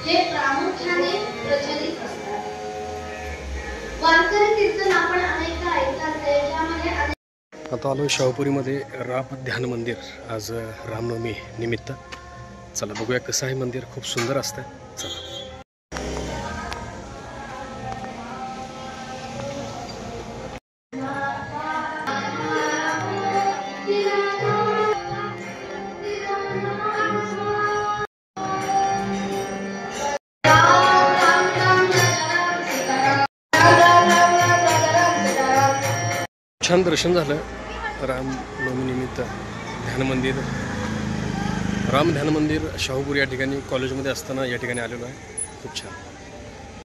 हे प्रामुख्याने प्रचलित असतात। वारकरी कीर्तन आपण अनेकदा ऐकतात ज्यामध्ये आता आलो शाहूपुरीमध्ये राम ध्यान मंदिर। आज रामनवमी निमित्त चला बघूया कसं आहे मंदिर। खूप सुंदर असतं। चला छान दर्शन झालं रामनवमी निमित्त। ध्यान मंदिर राम ध्यान मंदिर शाहूपुरी या ठिकाणी कॉलेजमध्ये असताना या ठिकाणी आलेलो आहे। खूप छान।